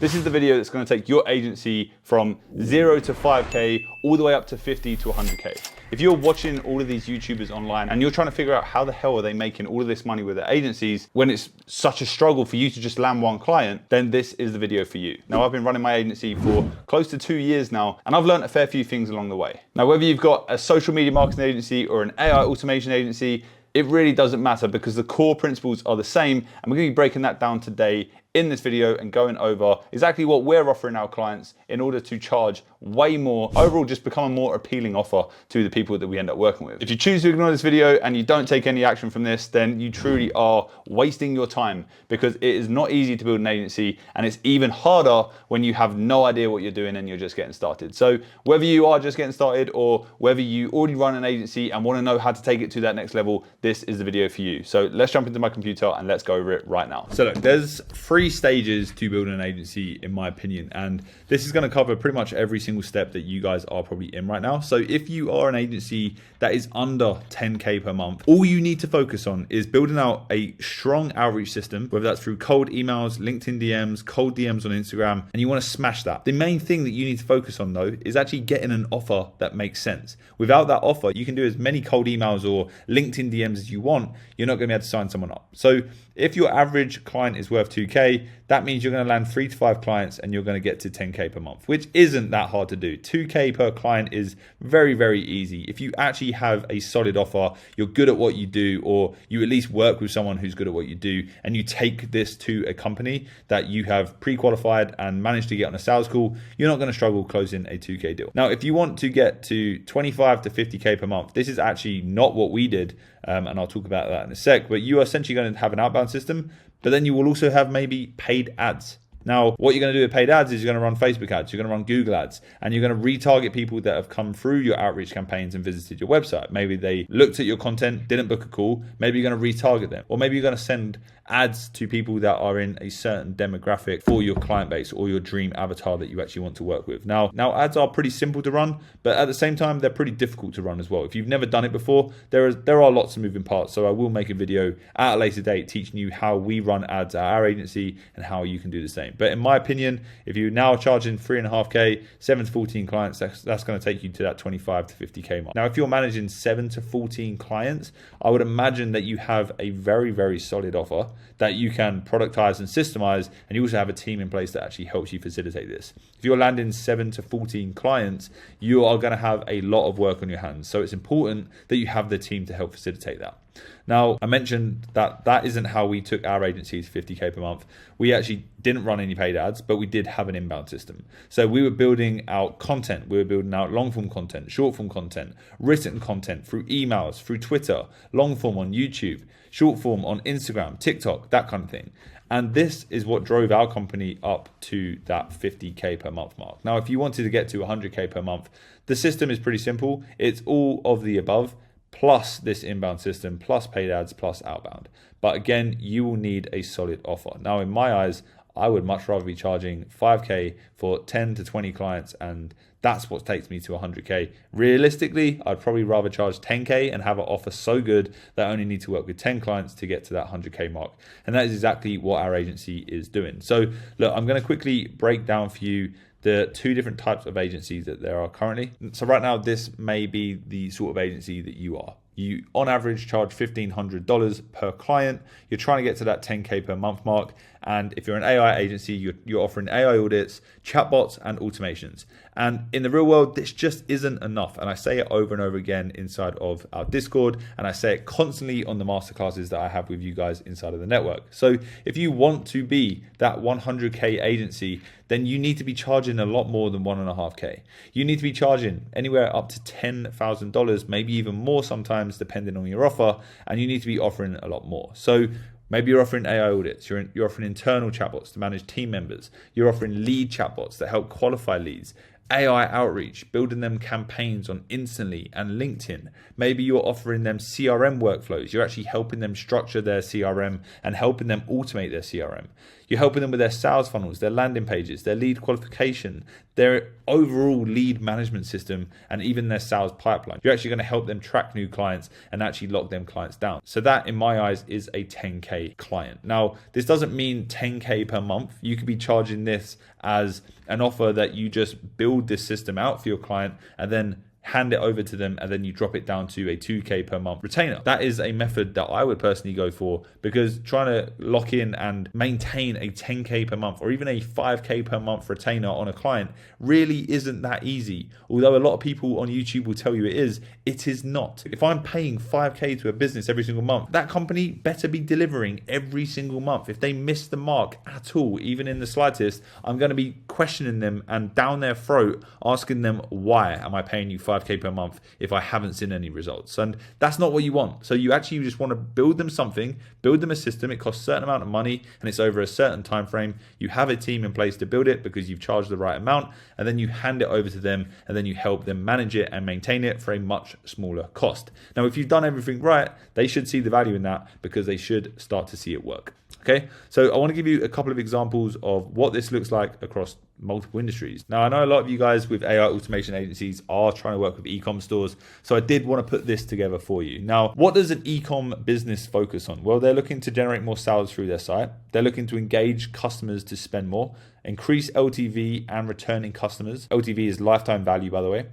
This is the video that's going to take your agency from 0 to 5K all the way up to 50 to 100K. If you're watching all of these YouTubers online and you're trying to figure out how the hell are they making all of this money with their agencies when it's such a struggle for you to just land one client, then this is the video for you. Now, I've been running my agency for close to 2 years now, and I've learned a fair few things along the way. Now, whether you've got a social media marketing agency or an AI automation agency, it really doesn't matter because the core principles are the same, and we're going to be breaking that down today in this video and going over exactly what we're offering our clients in order to charge way more, overall just become a more appealing offer to the people that we end up working with. If you choose to ignore this video and you don't take any action from this, then you truly are wasting your time, because it is not easy to build an agency, and it's even harder when you have no idea what you're doing and you're just getting started. So whether you are just getting started or whether you already run an agency and want to know how to take it to that next level, this is the video for you. So let's jump into my computer and let's go over it right now. So look, there's 3 stages to building an agency in my opinion, and this is going to cover pretty much every single step that you guys are probably in right now. So if you are an agency that is under 10K per month, all you need to focus on is building out a strong outreach system, whether that's through cold emails, LinkedIn DMs, cold DMs on Instagram, and you want to smash that. The main thing that you need to focus on though is actually getting an offer that makes sense. Without that offer, you can do as many cold emails or LinkedIn DMs as you want, you're not going to be able to sign someone up. So if your average client is worth 2K, that means you're going to land 3 to 5 clients and you're going to get to 10K per month, which isn't that hard to do. 2K per client is very, very easy. If you actually have a solid offer, you're good at what you do, or you at least work with someone who's good at what you do, and you take this to a company that you have pre-qualified and managed to get on a sales call, you're not going to struggle closing a 2K deal. Now, if you want to get to 25 to 50K per month, this is actually not what we did. And I'll talk about that in a sec, but you are essentially going to have an outbound system, but then you will also have maybe paid ads. Now, what you're going to do with paid ads is you're going to run Facebook ads, you're going to run Google ads, and you're going to retarget people that have come through your outreach campaigns and visited your website. Maybe they looked at your content, didn't book a call. Maybe you're going to retarget them, or maybe you're going to send ads to people that are in a certain demographic for your client base or your dream avatar that you actually want to work with. Now ads are pretty simple to run, but at the same time, they're pretty difficult to run as well. If you've never done it before, there are lots of moving parts. So I will make a video at a later date teaching you how we run ads at our agency and how you can do the same. But in my opinion, if you're now charging 3.5K, 7 to 14 clients, that's going to take you to that 25 to 50K mark. Now, if you're managing 7 to 14 clients, I would imagine that you have a very, very solid offer that you can productize and systemize, and you also have a team in place that actually helps you facilitate this. If you're landing 7 to 14 clients, you are going to have a lot of work on your hands. So it's important that you have the team to help facilitate that. Now, I mentioned that isn't how we took our agency to 50K per month. We actually didn't run any paid ads, but we did have an inbound system. So we were building out content. We were building out long form content, short form content, written content through emails, through Twitter, long form on YouTube, short form on Instagram, TikTok, that kind of thing. And this is what drove our company up to that 50K per month mark. Now, if you wanted to get to 100K per month, the system is pretty simple. It's all of the above, plus this inbound system, plus paid ads, plus outbound. But again, you will need a solid offer. Now, in my eyes, I would much rather be charging 5K for 10 to 20 clients, and that's what takes me to 100K. Realistically, I'd probably rather charge 10K and have an offer so good that I only need to work with 10 clients to get to that 100K mark. And that is exactly what our agency is doing. So look, I'm going to quickly break down for you the 2 different types of agencies that there are currently. So right now, this may be the sort of agency that you are. You, on average, charge $1,500 per client. You're trying to get to that 10K per month mark. And if you're an AI agency, you're offering AI audits, chatbots, and automations. And in the real world, this just isn't enough. And I say it over and over again inside of our Discord, and I say it constantly on the masterclasses that I have with you guys inside of the network. So if you want to be that 100K agency, then you need to be charging a lot more than 1.5K. You need to be charging anywhere up to $10,000, maybe even more sometimes, depending on your offer, and you need to be offering a lot more. So maybe you're offering AI audits, you're offering internal chatbots to manage team members, you're offering lead chatbots that help qualify leads, AI outreach, building them campaigns on Instantly and LinkedIn. Maybe you're offering them CRM workflows. You're actually helping them structure their CRM and helping them automate their CRM. You're helping them with their sales funnels, their landing pages, their lead qualification, their overall lead management system, and even their sales pipeline. You're actually going to help them track new clients and actually lock them clients down. So that, in my eyes, is a 10K client. Now, this doesn't mean 10K per month. You could be charging this as an offer that you just build this system out for your client and then hand it over to them, and then you drop it down to a 2K per month retainer. That is a method that I would personally go for, because trying to lock in and maintain a 10K per month or even a 5K per month retainer on a client really isn't that easy. Although a lot of people on YouTube will tell you it is not. If I'm paying 5K to a business every single month, that company better be delivering every single month. If they miss the mark at all, even in the slightest, I'm going to be questioning them and down their throat asking them, why am I paying you 5K per month if I haven't seen any results? And that's not what you want. So you just want to build them something, build them a system. It costs a certain amount of money and it's over a certain time frame. You have a team in place to build it because you've charged the right amount, and then you hand it over to them, and then you help them manage it and maintain it for a much smaller cost. Now, if you've done everything right, they should see the value in that because they should start to see it work. Okay, so I want to give you a couple of examples of what this looks like across multiple industries. Now, I know a lot of you guys with AI automation agencies are trying to work with e-com stores, so I did want to put this together for you. Now, what does an e-com business focus on? Well, they're looking to generate more sales through their site. They're looking to engage customers to spend more, increase LTV and returning customers. LTV is lifetime value, by the way.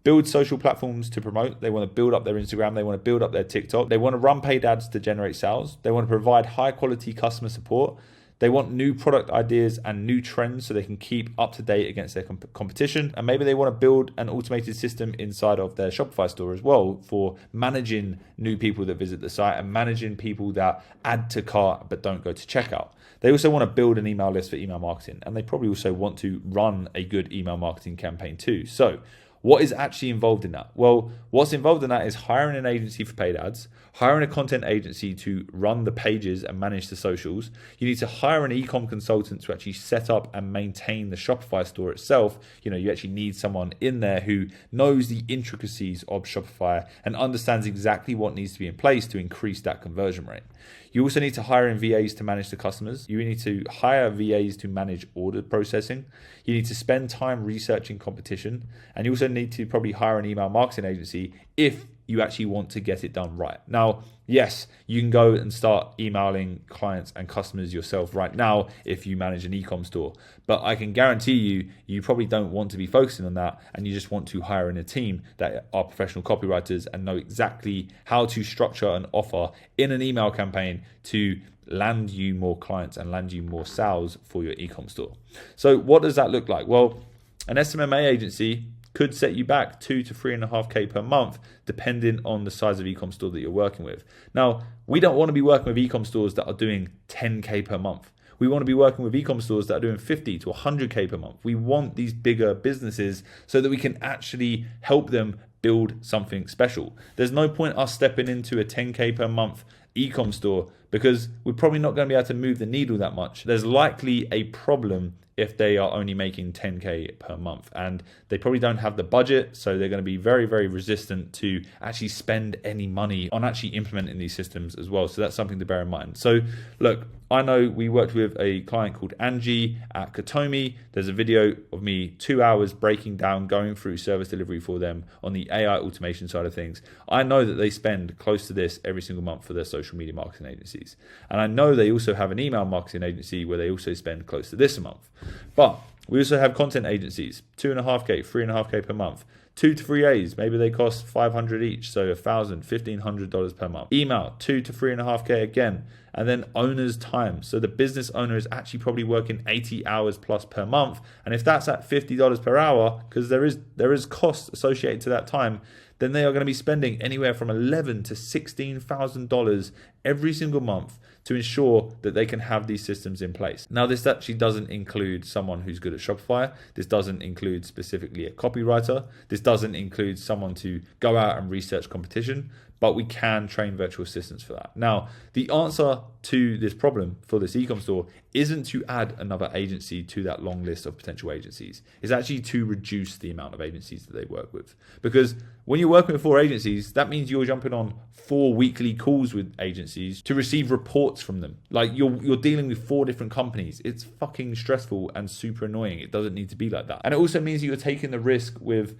Build social platforms to promote. They want to build up their Instagram. They want to build up their TikTok. They want to run paid ads to generate sales. They want to provide high quality customer support. They want new product ideas and new trends so they can keep up to date against their competition. And maybe they want to build an automated system inside of their Shopify store as well for managing new people that visit the site and managing people that add to cart but don't go to checkout. They also want to build an email list for email marketing, and they probably also want to run a good email marketing campaign too. So what is actually involved in that? Well, what's involved in that is hiring an agency for paid ads, hiring a content agency to run the pages and manage the socials. You need to hire an e-com consultant to actually set up and maintain the Shopify store itself. You actually need someone in there who knows the intricacies of Shopify and understands exactly what needs to be in place to increase that conversion rate. You also need to hire in VAs to manage the customers. You need to hire VAs to manage order processing. You need to spend time researching competition. And you also need to probably hire an email marketing agency if you actually want to get it done right. Now, yes, you can go and start emailing clients and customers yourself right now if you manage an e-com store. But I can guarantee you probably don't want to be focusing on that, and you just want to hire in a team that are professional copywriters and know exactly how to structure an offer in an email campaign to land you more clients and land you more sales for your e-com store. So what does that look like? Well, an SMMA agency could set you back 2 to 3.5K per month, depending on the size of e-com store that you're working with. Now, we don't want to be working with e-com stores that are doing 10K per month. We want to be working with e-com stores that are doing 50 to 100K per month. We want these bigger businesses so that we can actually help them build something special. There's no point us stepping into a 10K per month e-com store because we're probably not going to be able to move the needle that much. There's likely a problem if they are only making 10K per month, and they probably don't have the budget, so they're going to be very, very resistant to actually spend any money on actually implementing these systems as well. So that's something to bear in mind. So look, I know we worked with a client called Angie at Katomi. There's a video of me 2 hours breaking down, going through service delivery for them on the AI automation side of things. I know that they spend close to this every single month for their social media marketing agencies. And I know they also have an email marketing agency where they also spend close to this a month. But we also have content agencies, 2.5K, 3.5K per month. 2 to 3 A's, maybe they cost $500 each, so $1,000, $1,500 per month. Email, 2 to 3.5K again. And then owner's time. So the business owner is actually probably working 80 hours plus per month. And if that's at $50 per hour, because there is cost associated to that time, then they are going to be spending anywhere from $11,000 to $16,000 every single month to ensure that they can have these systems in place. Now, this actually doesn't include someone who's good at Shopify. This doesn't include specifically a copywriter. This doesn't include someone to go out and research competition. but we can train virtual assistants for that. Now, the answer to this problem for this e-com store isn't to add another agency to that long list of potential agencies. It's actually to reduce the amount of agencies that they work with. Because when you're working with 4 agencies, that means you're jumping on 4 weekly calls with agencies to receive reports from them. Like you're dealing with 4 different companies. It's fucking stressful and super annoying. It doesn't need to be like that. And it also means that you're taking the risk with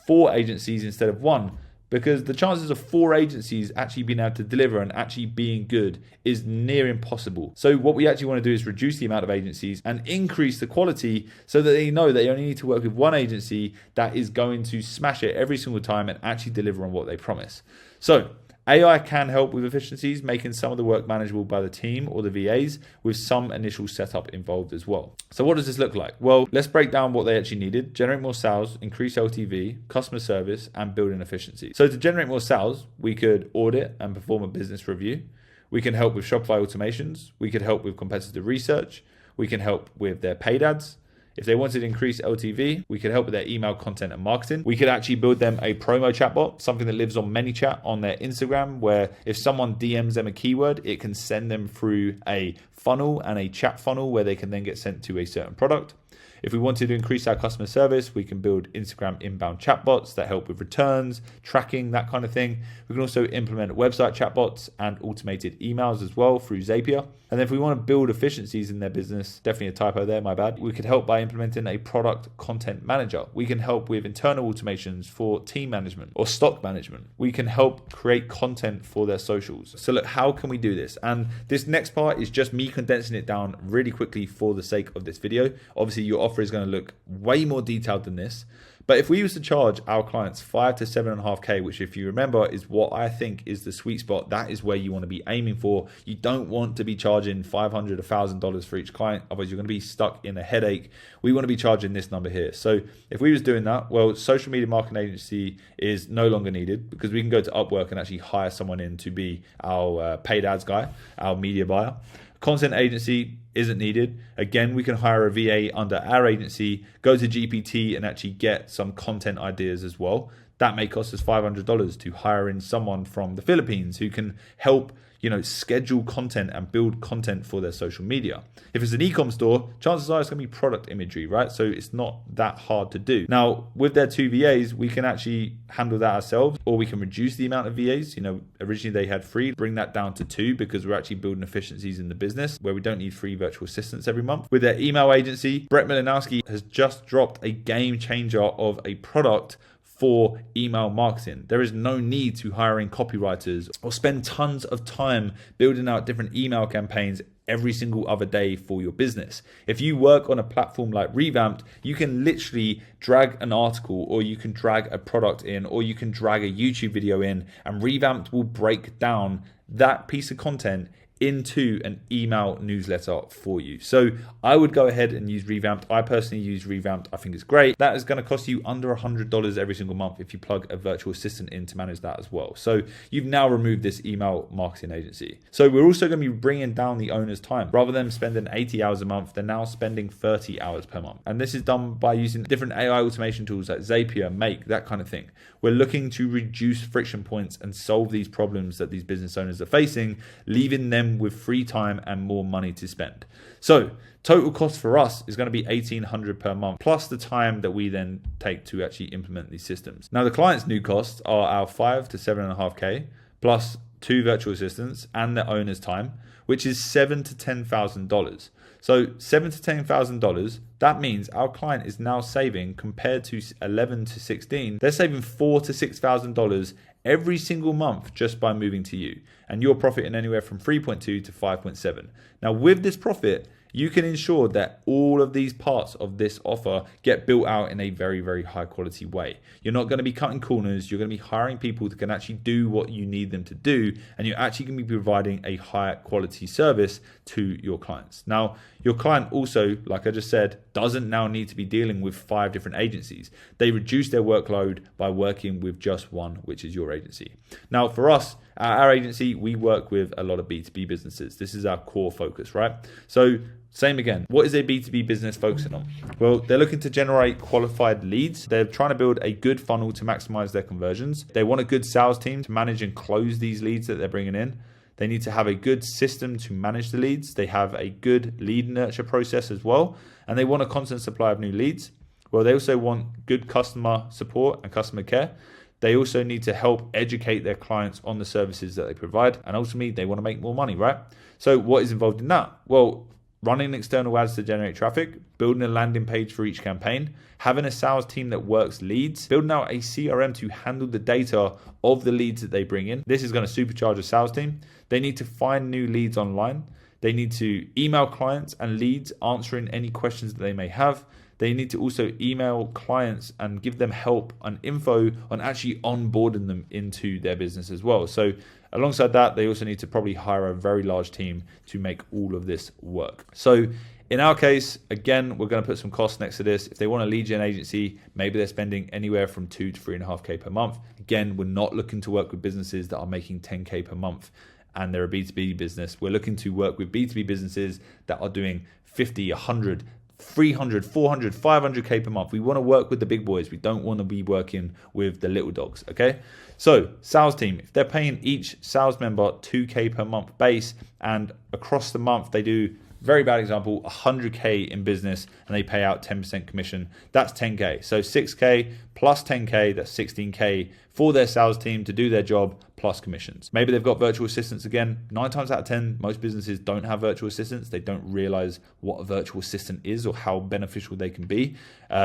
4 agencies instead of 1, because the chances of 4 agencies actually being able to deliver and actually being good is near impossible. So what we actually want to do is reduce the amount of agencies and increase the quality so that they know they only need to work with 1 agency that is going to smash it every single time and actually deliver on what they promise. So AI can help with efficiencies, making some of the work manageable by the team or the VAs with some initial setup involved as well. So what does this look like? Well, let's break down what they actually needed: generate more sales, increase LTV, customer service, and building efficiency. So to generate more sales, we could audit and perform a business review. We can help with Shopify automations. We could help with competitive research. We can help with their paid ads. If they wanted to increase LTV, we could help with their email content and marketing. We could actually build them a promo chatbot, something that lives on ManyChat on their Instagram, where if someone DMs them a keyword, it can send them through a funnel and a chat funnel where they can then get sent to a certain product. If we wanted to increase our customer service, we can build Instagram inbound chatbots that help with returns, tracking, that kind of thing. We can also implement website chatbots and automated emails as well through Zapier. And then if we want to build efficiencies in their business, definitely a typo there, my bad, we could help by implementing a product content manager. We can help with internal automations for team management or stock management. We can help create content for their socials. So look, how can we do this? And this next part is just me condensing it down really quickly for the sake of this video. Obviously, your offer is going to look way more detailed than this. But if we used to charge our clients 5 to 7.5K, which if you remember is what I think is the sweet spot, that is where you want to be aiming for. You don't want to be charging $500, $1,000 for each client, otherwise you're going to be stuck in a headache. We want to be charging this number here. So if we was doing that, well, social media marketing agency is no longer needed because we can go to Upwork and actually hire someone in to be our paid ads guy, our media buyer. Content agency isn't needed. Again, we can hire a VA under our agency, go to GPT and actually get some content ideas as well. That may cost us $500 to hire in someone from the Philippines who can help, schedule content and build content for their social media. If it's an e-com store, chances are it's going to be product imagery, right? So it's not that hard to do. Now, with their 2 VAs, we can actually handle that ourselves, or we can reduce the amount of VAs. Originally they had 3, bring that down to 2 because we're actually building efficiencies in the business where we don't need 3 virtual assistants every month. With their email agency, Brett Milanowski has just dropped a game changer of a product for email marketing. There is no need to hiring copywriters or spend tons of time building out different email campaigns every single other day for your business. If you work on a platform like Revamped, you can literally drag an article, or you can drag a product in, or you can drag a YouTube video in, and Revamped will break down that piece of content into an email newsletter for you. So I would go ahead and use Revamped. I personally use Revamped. I think it's great. That is going to cost you under $100 every single month if you plug a virtual assistant in to manage that as well. So you've now removed this email marketing agency. So we're also going to be bringing down the owner's time. Rather than spending 80 hours a month, they're now spending 30 hours per month. And this is done by using different AI automation tools like Zapier, Make, that kind of thing. We're looking to reduce friction points and solve these problems that these business owners are facing, leaving them with free time and more money to spend. So total cost for us is going to be $1,800 per month, plus the time that we then take to actually implement these systems. Now the client's new costs are our 5 to 7.5K plus 2 virtual assistants and the owner's time, which is $7,000 to $10,000. So $7,000 to $10,000, that means our client is now saving, compared to 11 to 16, they're saving $4,000 to $6,000 every single month just by moving to you. And you're profiting anywhere from 3.2 to 5.7. Now with this profit, you can ensure that all of these parts of this offer get built out in a very, very high quality way. You're not going to be cutting corners. You're going to be hiring people that can actually do what you need them to do. And you're actually going to be providing a higher quality service to your clients. Now, your client also, like I just said, doesn't now need to be dealing with 5 different agencies. They reduce their workload by working with just one, which is your agency. Now, for us, at our agency, we work with a lot of B2B businesses. This is our core focus, right? So Same again. What is a B2B business focusing on? Well, they're looking to generate qualified leads. They're trying to build a good funnel to maximize their conversions. They want a good sales team to manage and close these leads that they're bringing in. They need to have a good system to manage the leads. They have a good lead nurture process as well. And they want a constant supply of new leads. Well, they also want good customer support and customer care. They also need to help educate their clients on the services that they provide. And ultimately, they want to make more money, right? So what is involved in that? Well, running external ads to generate traffic, building a landing page for each campaign, having a sales team that works leads, building out a CRM to handle the data of the leads that they bring in. This is going to supercharge a sales team. They need to find new leads online. They need to email clients and leads, answering any questions that they may have. They need to also email clients and give them help and info on actually onboarding them into their business as well. So alongside that, they also need to probably hire a very large team to make all of this work. So in our case, again, we're going to put some costs next to this. If they want a lead gen agency, maybe they're spending anywhere from 2 to 3.5K per month. Again, we're not looking to work with businesses that are making 10K per month and they're a B2B business. We're looking to work with B2B businesses that are doing 50, 100, 300, 400, 500K per month. We want to work with the big boys. We don't want to be working with the little dogs, okay? So sales team, if they're paying each sales member 2K per month base and across the month they do, very bad example, 100K in business and they pay out 10% commission, that's 10K. So 6K plus 10K, that's 16K for their sales team to do their job plus commissions. Maybe they've got virtual assistants again. 9 times out of 10, most businesses don't have virtual assistants. They don't realize what a virtual assistant is or how beneficial they can be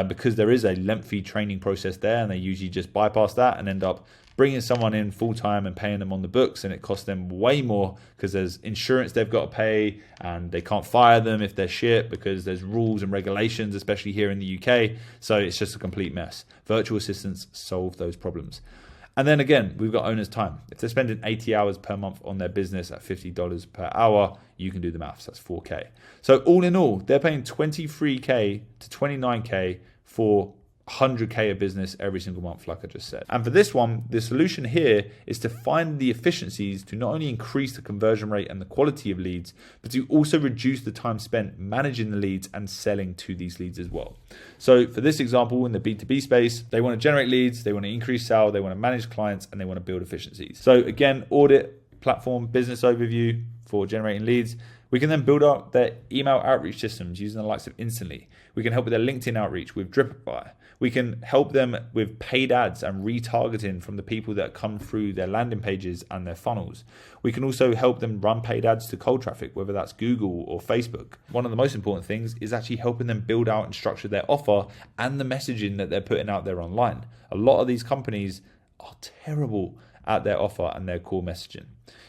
because there is a lengthy training process there and they usually just bypass that and end up bringing someone in full time and paying them on the books, and it costs them way more because there's insurance they've got to pay and they can't fire them if they're shit because there's rules and regulations, especially here in the UK. So it's just a complete mess. Virtual assistants solve those problems. And then again, we've got owner's time. If they're spending 80 hours per month on their business at $50 per hour, you can do the maths, that's 4K. So all in all, they're paying 23K to 29K for 100K of business every single month, like I just said. And for this one, the solution here is to find the efficiencies to not only increase the conversion rate and the quality of leads, but to also reduce the time spent managing the leads and selling to these leads as well. So for this example, in the B2B space, they want to generate leads, they want to increase sale, they want to manage clients, and they want to build efficiencies. So again, audit, platform, business overview for generating leads. We can then build up their email outreach systems using the likes of Instantly. We can help with their LinkedIn outreach with Dripify. We can help them with paid ads and retargeting from the people that come through their landing pages and their funnels. We can also help them run paid ads to cold traffic, whether that's Google or Facebook. One of the most important things is actually helping them build out and structure their offer and the messaging that they're putting out there online. A lot of these companies are terrible at their offer and their core messaging.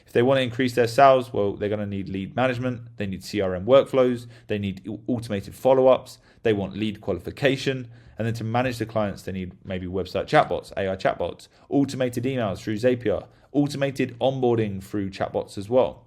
If they want to increase their sales, well, they're going to need lead management. They need CRM workflows. They need automated follow-ups. They want lead qualification. And then to manage the clients, they need maybe website chatbots, AI chatbots, automated emails through Zapier, automated onboarding through chatbots as well.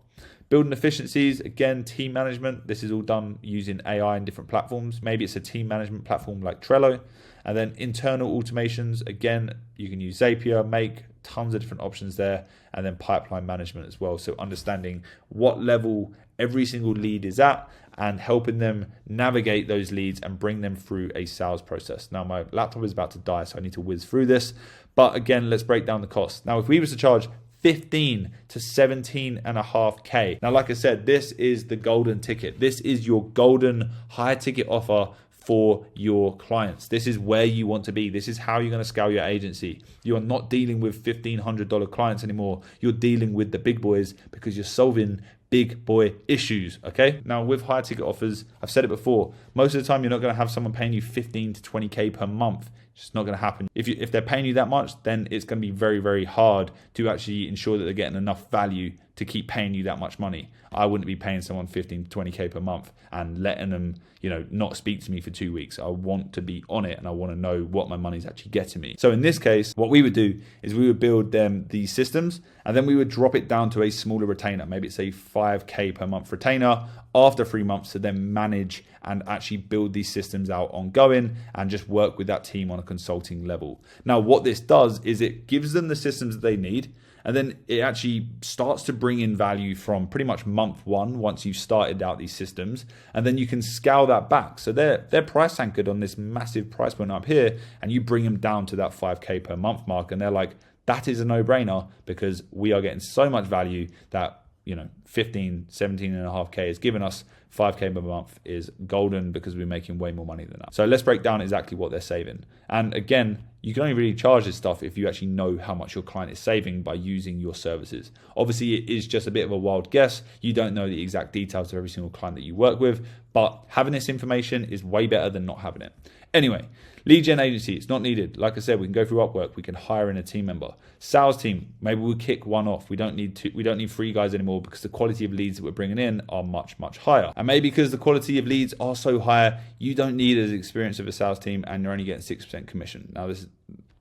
Building efficiencies, again, team management. This is all done using AI in different platforms. Maybe it's a team management platform like Trello. And then internal automations, again, you can use Zapier, Make, tons of different options there. And then pipeline management as well. So understanding what level every single lead is at and helping them navigate those leads and bring them through a sales process. Now, my laptop is about to die, so I need to whiz through this. But again, let's break down the cost. Now, if we were to charge 15 to 17.5K. Now, like I said, this is the golden ticket. This is your golden high ticket offer for your clients. This is where you want to be. This is how you're going to scale your agency. You are not dealing with $1,500 clients anymore. You're dealing with the big boys because you're solving big boy issues, okay? Now, with high ticket offers, I've said it before, most of the time you're not going to have someone paying you 15 to 20K per month. It's just not going to happen. If they're paying you that much, then it's going to be very, very hard to actually ensure that they're getting enough value to keep paying you that much money. I wouldn't be paying someone 15 to 20K per month and letting them, not speak to me for 2 weeks. I want to be on it and I want to know what my money's actually getting me. So in this case, what we would do is we would build them these systems and then we would drop it down to a smaller retainer. Maybe it's a 5K per month retainer after 3 months to then manage and actually build these systems out ongoing and just work with that team on a consulting level. Now, what this does is it gives them the systems that they need. And then it actually starts to bring in value from pretty much month one once you've started out these systems. And then you can scale that back. So they're price anchored on this massive price point up here, and you bring them down to that 5K per month mark. And they're like, that is a no-brainer because we are getting so much value that 17.5K is giving us 5K per month is golden because we're making way more money than that. So let's break down exactly what they're saving. And again, you can only really charge this stuff if you actually know how much your client is saving by using your services. Obviously, it is just a bit of a wild guess. You don't know the exact details of every single client that you work with, but having this information is way better than not having it. Anyway, lead gen agency, it's not needed. Like I said, we can go through Upwork, we can hire in a team member. Sales team, maybe we'll kick one off. We don't need 3 guys anymore because the quality of leads that we're bringing in are much, much higher. And maybe because the quality of leads are so higher, you don't need as experience of a sales team and you're only getting 6% commission. Now,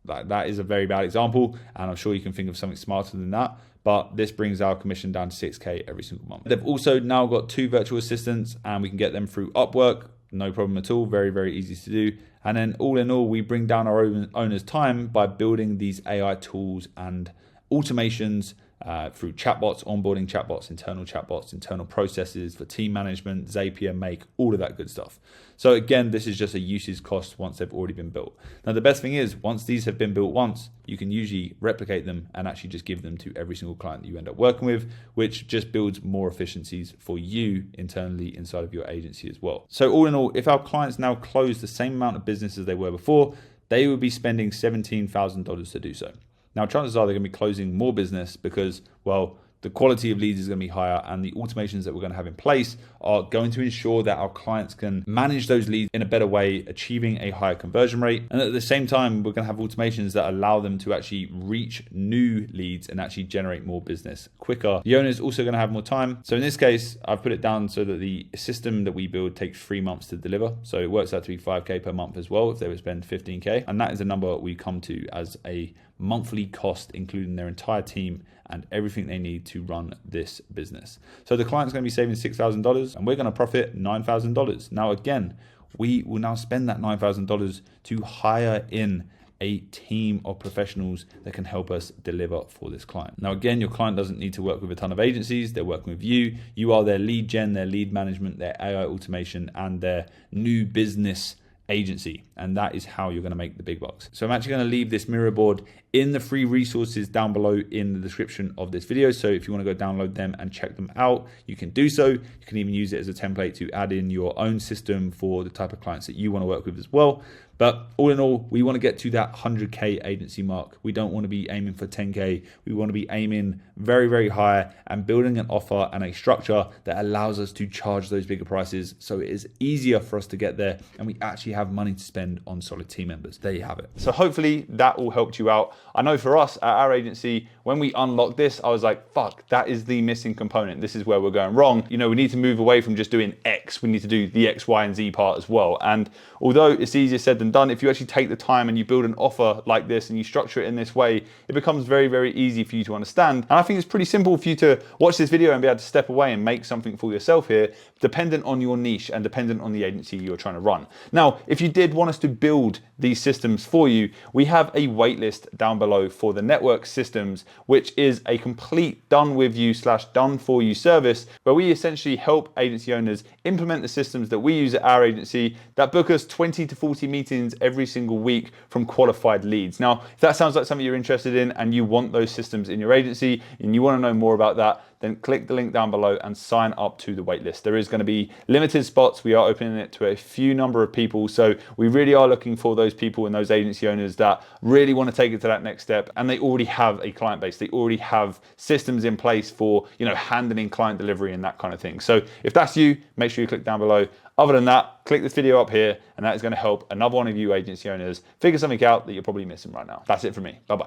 that is a very bad example, and I'm sure you can think of something smarter than that. But this brings our commission down to 6K every single month. They've also now got 2 virtual assistants, and we can get them through Upwork. No problem at all. Very, very easy to do. And then all in all, we bring down our owner's time by building these AI tools and automations through chatbots, onboarding chatbots, internal processes for team management, Zapier, Make, all of that good stuff. So again, this is just a usage cost once they've already been built. Now, the best thing is once these have been built once, you can usually replicate them and actually just give them to every single client that you end up working with, which just builds more efficiencies for you internally inside of your agency as well. So all in all, if our clients now close the same amount of business as they were before, they would be spending $17,000 to do so. Now, chances are they're going to be closing more business because, well, the quality of leads is going to be higher and the automations that we're going to have in place are going to ensure that our clients can manage those leads in a better way, achieving a higher conversion rate. And at the same time, we're going to have automations that allow them to actually reach new leads and actually generate more business quicker. The owner is also going to have more time. So in this case, I've put it down so that the system that we build takes 3 months to deliver. So it works out to be 5K per month as well if they would spend 15K. And that is a number we come to as a monthly cost, including their entire team and everything they need to run this business. So the client's going to be saving $6,000 and we're going to profit $9,000. Now, again, we will now spend that $9,000 to hire in a team of professionals that can help us deliver for this client. Now, again, your client doesn't need to work with a ton of agencies. They're working with you. You are their lead gen, their lead management, their AI automation, and their new business agency, and that is how you're going to make the big bucks. So I'm actually going to leave this Miro board in the free resources down below in the description of this video. So if you want to go download them and check them out, you can do so. You can even use it as a template to add in your own system for the type of clients that you want to work with as well. But all in all, we want to get to that 100K agency mark. We don't want to be aiming for 10K. We want to be aiming very, very high and building an offer and a structure that allows us to charge those bigger prices. So it is easier for us to get there and we actually have money to spend on solid team members. There you have it. So hopefully that all helped you out. I know for us at our agency, when we unlocked this, I was like, fuck, that is the missing component. This is where we're going wrong. You know, we need to move away from just doing X. We need to do the X, Y, and Z part as well. And although it's easier said than done, if you actually take the time and you build an offer like this and you structure it in this way, it becomes very, very easy for you to understand. And I think it's pretty simple for you to watch this video and be able to step away and make something for yourself here, dependent on your niche and dependent on the agency you're trying to run. Now, if you did want us to build these systems for you, we have a waitlist down below for the network systems, which is a complete done with you / done for you service where we essentially help agency owners implement the systems that we use at our agency that book us 20 to 40 meetings every single week from qualified leads. Now, if that sounds like something you're interested in and you want those systems in your agency and you want to know more about that, then click the link down below and sign up to the waitlist. There is going to be limited spots. We are opening it to a few number of people. So we really are looking for those people and those agency owners that really want to take it to that next step. And they already have a client base. They already have systems in place for, you know, handling client delivery and that kind of thing. So if that's you, make sure you click down below. Other than that, click this video up here and that is going to help another one of you agency owners figure something out that you're probably missing right now. That's it from me. Bye-bye.